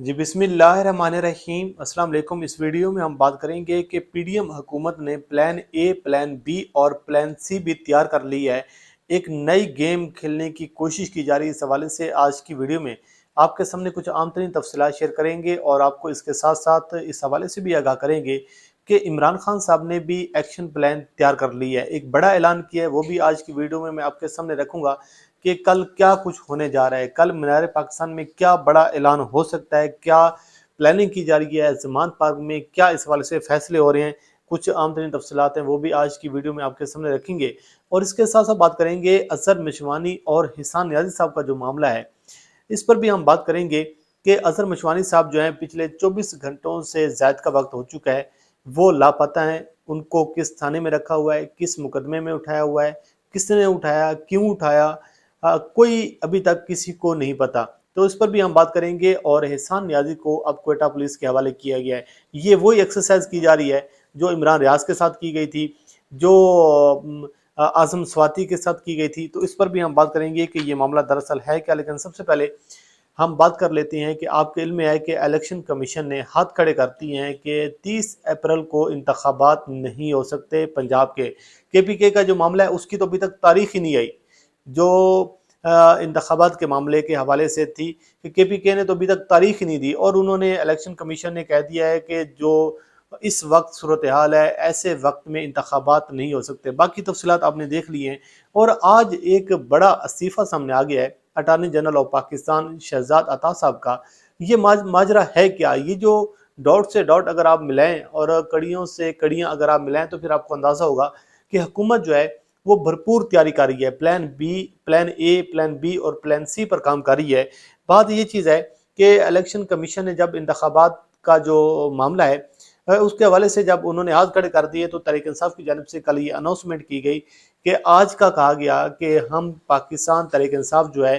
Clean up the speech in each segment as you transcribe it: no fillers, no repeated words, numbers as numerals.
जी बिस्मिल्लाहिर्रहमानिर्रहीम। अस्सलाम वालेकुम। इस वीडियो में हम बात करेंगे कि पीडीएम हुकूमत ने प्लान ए, प्लान बी और प्लान सी भी तैयार कर ली है। एक नई गेम खेलने की कोशिश की जा रही है। इस हवाले से आज की वीडियो में आपके सामने कुछ आम तरीन तफसीलात शेयर करेंगे और आपको इसके साथ साथ इस हवाले से भी आगाह करेंगे कि इमरान खान साहब ने भी एक्शन प्लान तैयार कर लिया है, एक बड़ा ऐलान किया है। वो भी आज की वीडियो में मैं आपके सामने रखूंगा कि कल क्या कुछ होने जा रहा है, कल मीनार पाकिस्तान में क्या बड़ा ऐलान हो सकता है, क्या प्लानिंग की जा रही है, ज़मान पार्क में क्या इस वाले से फैसले हो रहे हैं। कुछ आम तरीन तफसीलात हैं, वो भी आज की वीडियो में आपके सामने रखेंगे। और इसके साथ साथ बात करेंगे अजहर मिशवानी और हिसान नियाज़ी साहब का जो मामला है, इस पर भी हम बात करेंगे कि अजहर मिशवानी साहब जो हैं पिछले 24 घंटों से ज़्यादा का वक्त हो चुका है, वो लापता हैं। उनको किस थाने में रखा हुआ है, किस मुकदमे में उठाया हुआ है, किसने उठाया, क्यों उठाया, कोई अभी तक किसी को नहीं पता। तो इस पर भी हम बात करेंगे। और एहसान नियाज़ी को अब क्वेटा पुलिस के हवाले किया गया है। ये वही एक्सरसाइज की जा रही है जो इमरान रियाज के साथ की गई थी, जो आज़म स्वाति के साथ की गई थी। तो इस पर भी हम बात करेंगे कि ये मामला दरअसल है क्या। लेकिन सबसे पहले हम बात कर लेते हैं कि आपके इल्म में है कि इलेक्शन कमीशन ने हाथ खड़े कर दिए हैं कि 30 अप्रैल को इंतखाबात नहीं हो सकते पंजाब के। केपीके का जो मामला है उसकी तो अभी तक तारीख ही नहीं आई, जो इंतखाबात के मामले के हवाले से थी कि केपीके ने तो अभी तक तारीख ही नहीं दी। और उन्होंने इलेक्शन कमीशन ने कह दिया है कि जो इस वक्त सूरत हाल है, ऐसे वक्त में इंतखाबात नहीं हो सकते। बाकी तफसीलात आपने देख लिए हैं। और आज एक बड़ा इस्तीफ़ा सामने आ गया है attorney general of Pakistan Shahzad Ata sahab का। ये माजरा है क्या? ये जो डॉट से डॉट अगर आप मिलाएं और कड़ियों से कड़ियां अगर आप मिलाएं तो फिर आपको अंदाज़ा होगा कि हुकूमत जो है वो भरपूर तैयारी कर रही है। Plan B, plan A, plan B और प्लान सी पर काम कर रही है। बात ये चीज़ है कि इलेक्शन कमीशन ने जब इंतखाबात का जो मामला है उसके हवाले से जब उन्होंने हाथ खड़े कर दिए तो तहरीक इंसाफ की जानिब से कल ये अनाउंसमेंट की गई कि आज का कहा गया कि हम पाकिस्तान तहरीक इंसाफ जो है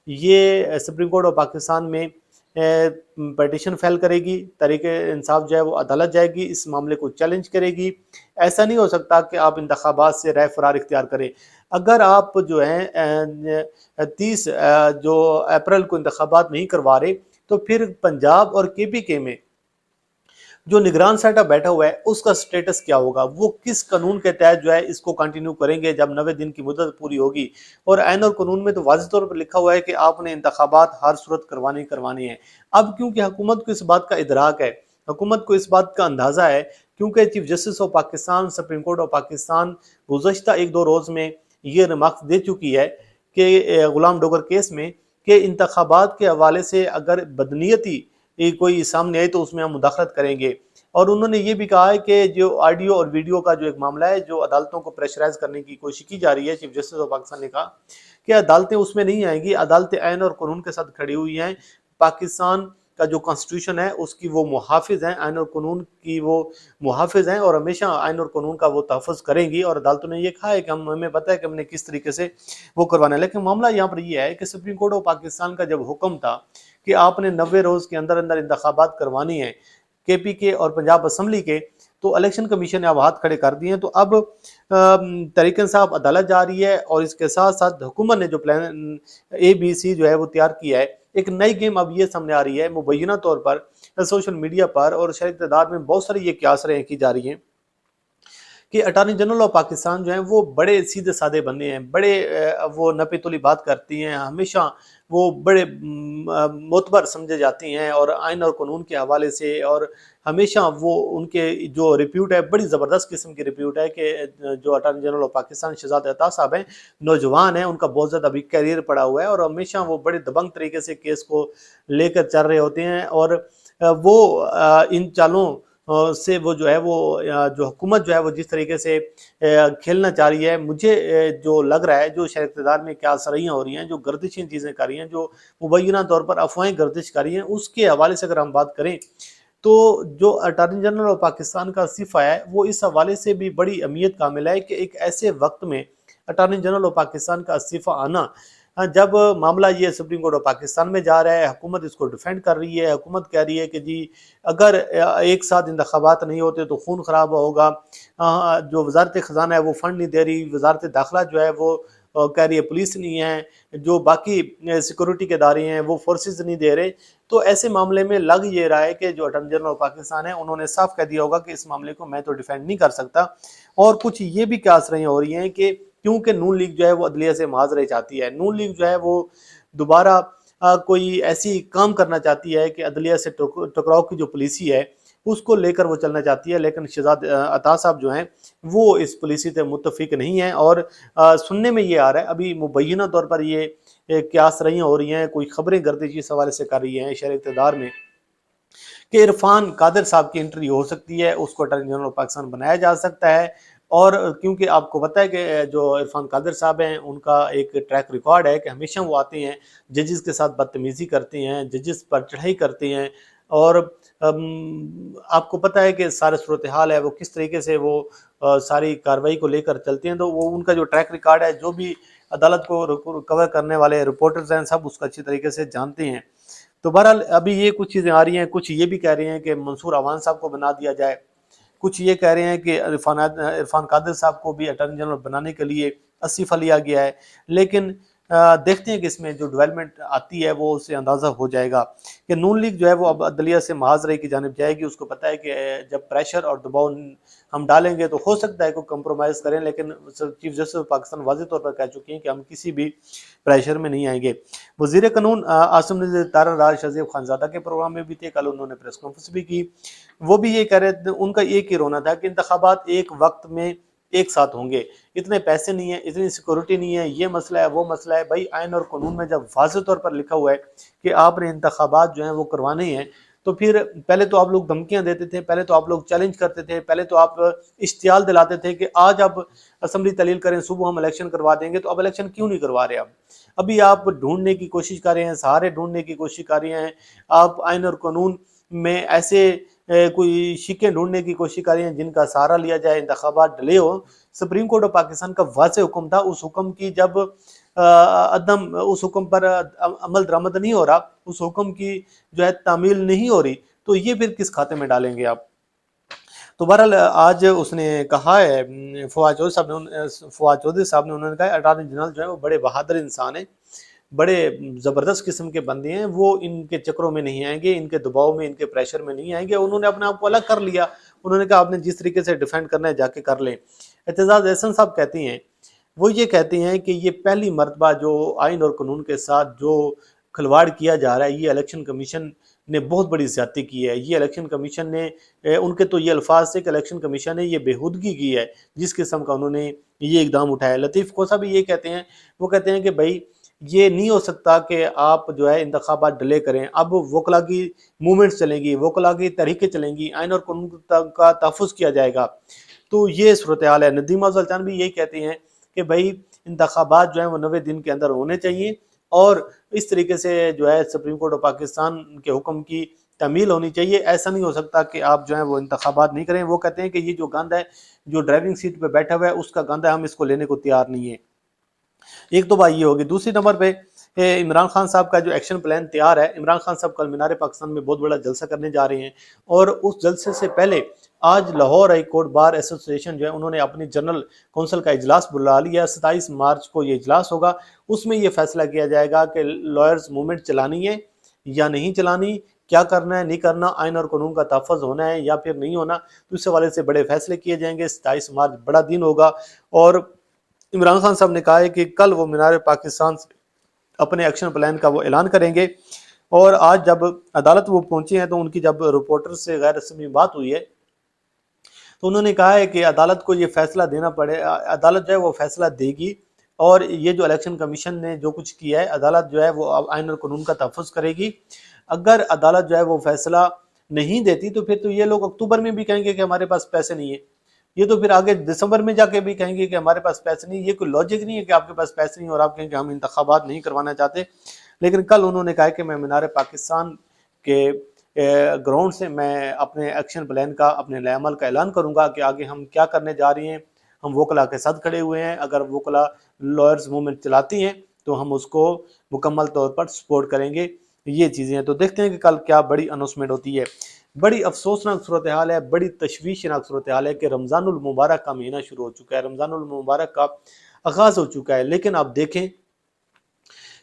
ये सुप्रीम कोर्ट ऑफ पाकिस्तान में पटिशन फाइल करेगी। तहरीक इंसाफ जो है वो अदालत जाएगी, इस मामले को चैलेंज करेगी। ऐसा नहीं हो सकता कि आप इंतखाबात से राय फरार इख्तियार करें। अगर आप जो है 30 जो अप्रैल को इंतखाबात नहीं करवा रहे तो फिर पंजाब और केपीके में जो निगरान सेटअप बैठा हुआ है उसका स्टेटस क्या होगा, वो किस कानून के तहत जो है इसको कंटिन्यू करेंगे जब 90 दिन की मुद्दत पूरी होगी। और आइन और कानून में तो वाज़ेह तौर पर लिखा हुआ है कि आपने इंतखाबात हर सूरत करवानी है। अब क्योंकि हुकूमत को इस बात का इदराक है, हुकूमत को इस बात का अंदाज़ा है, क्योंकि chief justice of Pakistan, supreme court of Pakistan गुज़श्ता 1-2 रोज़ में ये रिमार्क्स दे चुकी है कि गुलाम डोगर केस में कि इंतखाबात के हवाले से अगर बदनीयती कोई सामने आए तो उसमें हम मुदाखलत करेंगे। और उन्होंने ये भी कहा है कि जो ऑडियो और वीडियो का जो एक मामला है, जो अदालतों को प्रेशराइज करने की कोशिश की जा रही है, चीफ जस्टिस ऑफ पाकिस्तान ने कहा कि अदालतें उसमें नहीं आएंगी, अदालतें आइन और कानून के साथ खड़ी हुई हैं। पाकिस्तान का जो कॉन्स्टिट्यूशन है उसकी वो मुहाफिज हैं, आइन और कानून की वो मुहाफिज हैं और हमेशा आइन और कानून का वो तहफ़्फ़ुज़ करेंगी। और अदालतों ने ये कहा है कि हमें पता है कि हमने किस तरीके से वो करवाना है। लेकिन मामला यहाँ पर ये है कि सुप्रीम कोर्ट ऑफ पाकिस्तान का जब हुक्म था कि आपने 90 रोज़ के अंदर अंदर इंतखाबात करवानी है केपीके और पंजाब असम्बली के, तो इलेक्शन कमीशन ने अब हाथ खड़े कर दिए हैं। तो अब तहरीक इंसाफ अदालत जा रही है और इसके साथ साथ हुकूमत ने जो प्लान ABC जो है वो तैयार किया है। एक नई गेम अब ये सामने आ रही है मुबैना तौर पर सोशल मीडिया पर और शहरी तादाद में बहुत सारी ये क्यासरें की जा रही हैं कि अटारनी जनरल ऑफ पाकिस्तान जो है वो बड़े सीधे साधे बने हैं, बड़े वो नपे तुली बात करती हैं, हमेशा वो बड़े मोतबर समझे जाती हैं और आइन और कानून के हवाले से। और हमेशा वो उनके जो रिप्यूट है बड़ी ज़बरदस्त किस्म की रिप्यूट है कि जो attorney general of Pakistan Shahzad Ata sahab हैं, नौजवान हैं, उनका बहुत ज़्यादा अभी कैरियर पड़ा हुआ है और हमेशा वो बड़े दबंग तरीके से केस को लेकर चल रहे होते हैं। और वो इन चालों से वो जो है वो जो हुकूमत जो है वो जिस तरीके से खेलना चाह रही है, मुझे जो लग रहा है जो शहर इक़्तिदार में क्या सरियाँ हो रही हैं, जो गर्दिशें चीज़ें कर रही हैं, जो मुबैना तौर पर अफवाहें गर्दिश कर रही हैं, उसके हवाले से अगर हम बात करें तो जो अटारनी जनरल ऑफ पाकिस्तान का इस्तीफ़ा है वो इस हवाले से भी बड़ी अहमियत का मिला है कि एक ऐसे वक्त में अटारनी जनरल ऑफ पाकिस्तान का इस्तीफ़ा आना, जब मामला ये सुप्रीम कोर्ट ऑफ पाकिस्तान में जा रहा है, हुकूमत इसको डिफेंड कर रही है, हुकूमत कह रही है कि जी अगर एक साथ इंतखाबात नहीं होते तो खून ख़राब होगा, जो वजारत ख़जाना है वो फ़ंड नहीं दे रही, वजारत दाखिला जो है वो कह रही है पुलिस नहीं है, जो बाकी सिक्योरिटी के इदारे हैं वो फोर्सेस नहीं दे रहे। तो ऐसे मामले में लग ये रहा है कि जो अटॉर्नी जनरल ऑफ पाकिस्तान है उन्होंने साफ कह दिया होगा कि इस मामले को मैं तो डिफेंड नहीं कर सकता। और कुछ ये भी कासराइयाँ हो रही हैं कि क्योंकि नून लीग जो है वो अदलिया से मुआवजे चाहती है, नून लीग जो है वो दोबारा कोई ऐसी काम करना चाहती है कि अदलिया से टकराव की जो पॉलिसी है उसको लेकर वो चलना चाहती है, लेकिन शहजाद अता साहब जो हैं वो इस पॉलिसी से मुत्तफिक नहीं है। और सुनने में ये आ रहा है, अभी मुबैना तौर पर ये क्यासराइयाँ हो रही हैं, कोई खबरें गर्दिश इस हवाले से कर रही हैं शहर इक़्तिदार में कि इरफान कादिर साहब की एंट्री हो सकती है, उसको अटॉर्नी जनरल ऑफ पाकिस्तान बनाया जा सकता है। और क्योंकि आपको पता है कि जो इरफान कादिर साहब हैं उनका एक ट्रैक रिकॉर्ड है कि हमेशा वो आते हैं जजेस के साथ बदतमीज़ी करते हैं, जजेस पर चढ़ाई करते हैं। और आपको पता है कि सारे सूरत हाल है वो किस तरीके से वो सारी कार्रवाई को लेकर चलते हैं। तो वो उनका जो ट्रैक रिकॉर्ड है, जो भी अदालत को कवर करने वाले रिपोर्टर्स हैं सब उसका अच्छी तरीके से जानते हैं। तो बहरहाल अभी ये कुछ चीज़ें आ रही हैं, कुछ ये भी कह रहे हैं कि मंसूर अवान साहब को बना दिया जाए, कुछ ये कह रहे हैं कि इरफान कादिर साहब को भी अटॉर्नी जनरल बनाने के लिए इस्तीफा लिया गया है। लेकिन देखते हैं कि इसमें जो डेवलपमेंट आती है वो उससे अंदाज़ा हो जाएगा कि नून लीग जो है वो अब अदलिया से मुआवजे की जानिब जाएगी। उसको पता है कि जब प्रेशर और दबाव हम डालेंगे तो हो सकता है कोई कंप्रोमाइज़ करें, लेकिन चीफ जस्टिस ऑफ पाकिस्तान वाज़ेह तौर पर कह चुके हैं कि हम किसी भी प्रेशर में नहीं आएंगे। वज़ीर कानून आसिम नज़ीर तारा राज शज़ीब खानज़ादा के प्रोग्राम में भी थे, कल उन्होंने प्रेस कॉन्फ्रेंस भी की। वो भी ये कह रहे थे, उनका एक ही रोना था कि इंतखाबात एक वक्त में एक साथ होंगे, इतने पैसे नहीं है, इतनी सिक्योरिटी नहीं है, ये मसला है वो मसला है। भाई आइन और कानून में जब वाज़ेह तौर पर लिखा हुआ है कि आपने इंतखाबात जो हैं वो करवाने हैं, तो फिर पहले तो आप लोग धमकियां देते थे, पहले तो आप लोग चैलेंज करते थे, पहले तो आप इश्तियाल दिलाते थे कि आज आप असम्बली तलील करें, सुबह हम इलेक्शन करवा देंगे। तो अब इलेक्शन क्यों नहीं करवा रहे? अब अभी आप ढूंढने की कोशिश कर रहे हैं, सहारे ढूंढने की कोशिश कर रहे हैं, आप आइन और कानून में ऐसे कोई शिकें ढूंढने की कोशिश कर रहे हैं जिनका सहारा लिया जाए, इंतखाबात डिले हो। सुप्रीम कोर्ट ऑफ पाकिस्तान का वाज़ेह हुक्म था, उस हुक्म की जब उस हुक्म पर अमल दरामद नहीं हो रहा, उस हुक्म की जो है तामील नहीं हो रही, तो ये फिर किस खाते में डालेंगे आप? तो बहरहाल आज उसने कहा है फवाद चौधरी साहब ने उन्होंने कहा अटॉर्नी जनरल जो है वो बड़े बहादुर इंसान है, बड़े ज़बरदस्त किस्म के बंदे हैं, वो इनके चक्रों में नहीं आएंगे, इनके दबाव में, इनके प्रेशर में नहीं आएंगे। उन्होंने अपने आप को अलग कर लिया, उन्होंने कहा आपने जिस तरीके से डिफेंड करना है जाके कर लें। एतजाज़ एहसन साहब कहती हैं, वो ये कहते हैं कि ये पहली मरतबा जो आइन और कानून के साथ जो खिलवाड़ किया जा रहा है, ये इलेक्शन कमीशन ने बहुत बड़ी ज़्यादती की है। ये इलेक्शन कमीशन ने उनके तो ये अल्फाज थे कि इलेक्शन कमीशन ने ये बेहूदगी की है जिस किस्म का उन्होंने ये इकदाम उठाया। लतीफ़ कोसा भी ये कहते हैं, वो कहते हैं कि भाई ये नहीं हो सकता कि आप जो है इंतखाबात डिले करें। अब वकला की मूवमेंट्स चलेंगी, वकला की तहरीकें चलेंगी, आइन और कानून का तहफ़्फ़ुज़ किया जाएगा। तो ये सूरत हाल है। नदीम अफ़ज़ल चांद भी यही कहते हैं कि भाई इंतखाबात जो है वो 90 दिन के अंदर होने चाहिए और इस तरीके से जो है सुप्रीम कोर्ट ऑफ पाकिस्तान के हुक्म की तमील होनी चाहिए। ऐसा नहीं हो सकता कि आप जो है वो इंतखाबात नहीं करें। वो कहते हैं कि ये जो गंद है, जो ड्राइविंग सीट पे बैठा हुआ है उसका गंद है, हम इसको लेने को तैयार नहीं है। एक तो बात ये होगी। दूसरी नंबर पे इमरान खान साहब का जो एक्शन प्लान तैयार है, इमरान खान साहब कल मीनार पाकिस्तान में बहुत बड़ा जलसा करने जा रहे हैं और उस जलसे से पहले आज Lahore high court bar association जो है उन्होंने अपनी जनरल काउंसिल का इजलास बुला लिया। 27 मार्च को ये इजलास होगा, उसमें ये फैसला किया जाएगा कि लॉयर्स मूवमेंट चलानी है या नहीं चलानी, क्या करना है नहीं करना, आइन और कानून का तहफ़्फ़ुज़ होना है या फिर नहीं होना। तो इस हवाले से बड़े फैसले किए जाएंगे। 27 मार्च बड़ा दिन होगा और इमरान खान साहब ने कहा है कि कल वो मीनार पाकिस्तान अपने एक्शन प्लान का वो ऐलान करेंगे। और आज जब अदालत वो पहुंचे हैं तो उनकी जब रिपोर्टर से गैर रस्मी बात हुई है तो उन्होंने कहा है कि अदालत को ये फैसला देना पड़े, अदालत जो है वो फैसला देगी और ये जो इलेक्शन कमीशन ने जो कुछ किया है अदालत जो है वो आइन और कानून का तहफ़्फ़ुज़ करेगी। अगर अदालत जो है वो फैसला नहीं देती तो फिर तो ये लोग अक्टूबर में भी कहेंगे कि हमारे पास पैसे नहीं है, ये तो फिर आगे दिसंबर में जाके भी कहेंगे कि हमारे पास पैसे नहीं। ये कोई लॉजिक नहीं है कि आपके पास पैसे नहीं और आप कहेंगे हम इंतखाबात नहीं करवाना चाहते। लेकिन कल उन्होंने कहा कि मैं मीनार पाकिस्तान के ग्राउंड से मैं अपने एक्शन प्लान का, अपने नए अमल का ऐलान करूंगा कि आगे हम क्या करने जा रही हैं। हम वकला के साथ खड़े हुए हैं, अगर वकला लॉयर्स मूवमेंट चलाती हैं तो हम उसको मुकम्मल तौर पर सपोर्ट करेंगे। ये चीज़ें हैं, तो देखते हैं कि कल क्या बड़ी अनाउंसमेंट होती है। बड़ी अफसोसनाक सूरत हाल है, बड़ी तशवीशनाक सूरत हाल है कि रमज़ानुल मुबारक का महीना शुरू हो चुका है। रमज़ानुल मुबारक का آغاز ہو چکا ہے، لیکن آپ دیکھیں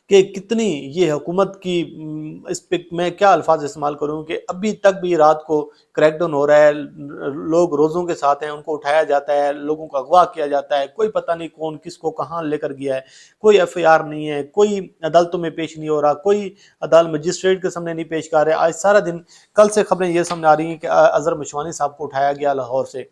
کہ کتنی یہ حکومت کی اس پہ میں کیا الفاظ استعمال کروں کہ ابھی تک بھی رات کو کریک ڈاؤن ہو رہا ہے، لوگ روزوں کے ساتھ ہیں، ان کو اٹھایا جاتا ہے، لوگوں کا اغوا کیا جاتا ہے، کوئی پتہ نہیں کون کس کو کہاں لے کر گیا ہے، کوئی ایف آئی آر نہیں ہے، کوئی عدالتوں میں پیش نہیں ہو رہا، کوئی عدالت مجسٹریٹ کے سامنے نہیں پیش کر رہے۔ آج سارا دن کل سے خبریں یہ سامنے آ رہی ہیں کہ اظہر مشوانی صاحب کو اٹھایا گیا لاہور سے،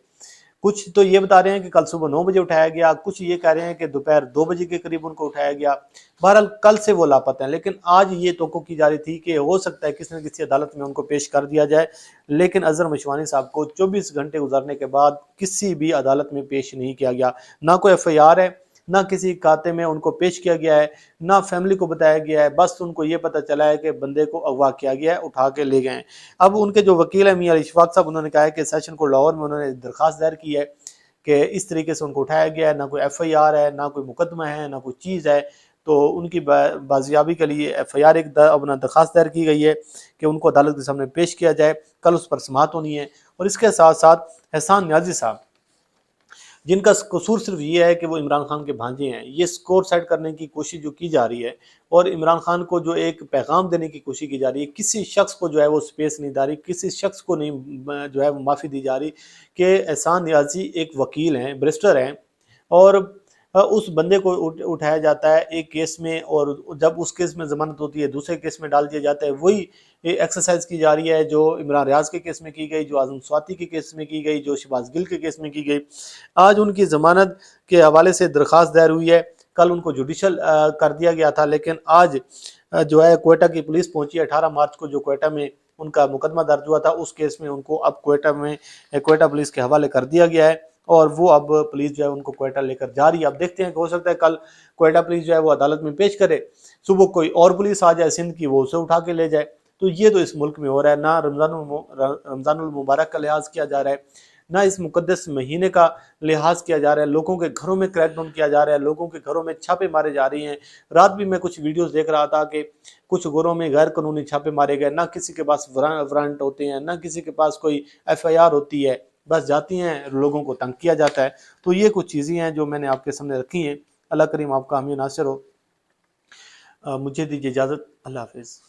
کچھ تو یہ بتا رہے ہیں کہ کل صبح 9 بجے اٹھایا گیا، کچھ یہ کہہ رہے ہیں کہ دوپہر 2 بجے کے قریب ان کو اٹھایا گیا۔ بہرحال کل سے وہ لاپتہ ہیں، لیکن آج یہ توقع کی جا رہی تھی کہ ہو سکتا ہے کسی نہ کسی عدالت میں ان کو پیش کر دیا جائے، لیکن اظہر مشوانی صاحب کو 24 گھنٹے گزرنے کے بعد کسی بھی عدالت میں پیش نہیں کیا گیا، نہ کوئی ایف آئی آر ہے، نہ کسی کھاتے میں ان کو پیش کیا گیا ہے، نہ فیملی کو بتایا گیا ہے، بس ان کو یہ پتہ چلا ہے کہ بندے کو اغوا کیا گیا ہے، اٹھا کے لے گئے ہیں۔ اب ان کے جو وکیل ہیں میاں علی اشفاق صاحب، انہوں نے کہا ہے کہ سیشن کورٹ لاہور میں انہوں نے درخواست دائر کی ہے کہ اس طریقے سے ان کو اٹھایا گیا ہے، نہ کوئی ایف آئی آر ہے، نہ کوئی مقدمہ ہے، نہ کوئی چیز ہے، تو ان کی بازیابی کے لیے ایف آئی آر ایک اپنا درخواست دائر کی گئی ہے کہ ان کو عدالت کے سامنے پیش کیا جائے، کل اس پر سماعت ہونی ہے۔ اور اس کے ساتھ ساتھ احسان نیازی صاحب، جن کا قصور صرف یہ ہے کہ وہ عمران خان کے بھانجے ہیں، یہ سکور سیٹ کرنے کی کوشش جو کی جا رہی ہے اور عمران خان کو جو ایک پیغام دینے کی کوشش کی جا رہی ہے، کسی شخص کو جو ہے وہ سپیس نہیں دی رہی، کسی شخص کو نہیں جو ہے وہ معافی دی جا رہی کہ احسان نیازی ایک وکیل ہیں، بیرسٹر ہیں، اور اس بندے کو اٹھایا جاتا ہے ایک کیس میں، اور جب اس کیس میں ضمانت ہوتی ہے دوسرے کیس میں ڈال دیا جاتا ہے۔ وہی ایکسرسائز کی جا رہی ہے جو عمران ریاض کے کیس میں کی گئی، جو اعظم سواتی کے کیس میں کی گئی، جو شہباز گل کے کیس میں کی گئی۔ آج ان کی ضمانت کے حوالے سے درخواست دائر ہوئی ہے، کل ان کو جوڈیشل کر دیا گیا تھا، لیکن آج جو ہے کوئٹہ کی پولیس پہنچی ہے، 18 مارچ کو جو کوئٹہ میں ان کا مقدمہ درج ہوا تھا، اس کیس میں ان کو اب کوئٹہ پولیس کے حوالے کر دیا گیا ہے، اور وہ اب پولیس جو ہے ان کو کوئٹہ لے کر جا رہی ہے۔ اب دیکھتے ہیں کہ ہو سکتا ہے کل کوئٹہ پولیس جو ہے وہ عدالت میں پیش کرے، صبح کوئی اور پولیس آ جائے سندھ کی، وہ اسے اٹھا کے لے جائے۔ تو یہ تو اس ملک میں ہو رہا ہے، نہ رمضان المبارک کا لحاظ کیا جا رہا ہے، نہ اس مقدس مہینے کا لحاظ کیا جا رہا ہے، لوگوں کے گھروں میں کریک ڈاؤن کیا جا رہا ہے، لوگوں کے گھروں میں چھاپے مارے جا رہی ہیں۔ رات بھی میں کچھ ویڈیوز دیکھ رہا تھا کہ کچھ گھروں میں غیر قانونی چھاپے مارے گئے، نہ کسی کے پاس وارنٹ ہوتے ہیں، نہ کسی کے پاس کوئی ایف آئی آر ہوتی ہے، بس جاتی ہیں، لوگوں کو تنگ کیا جاتا ہے۔ تو یہ کچھ چیزیں ہیں جو میں نے آپ کے سامنے رکھی ہیں۔ اللہ کریم آپ کا حامی ناصر ہو۔ مجھے دیجیے اجازت، اللہ حافظ۔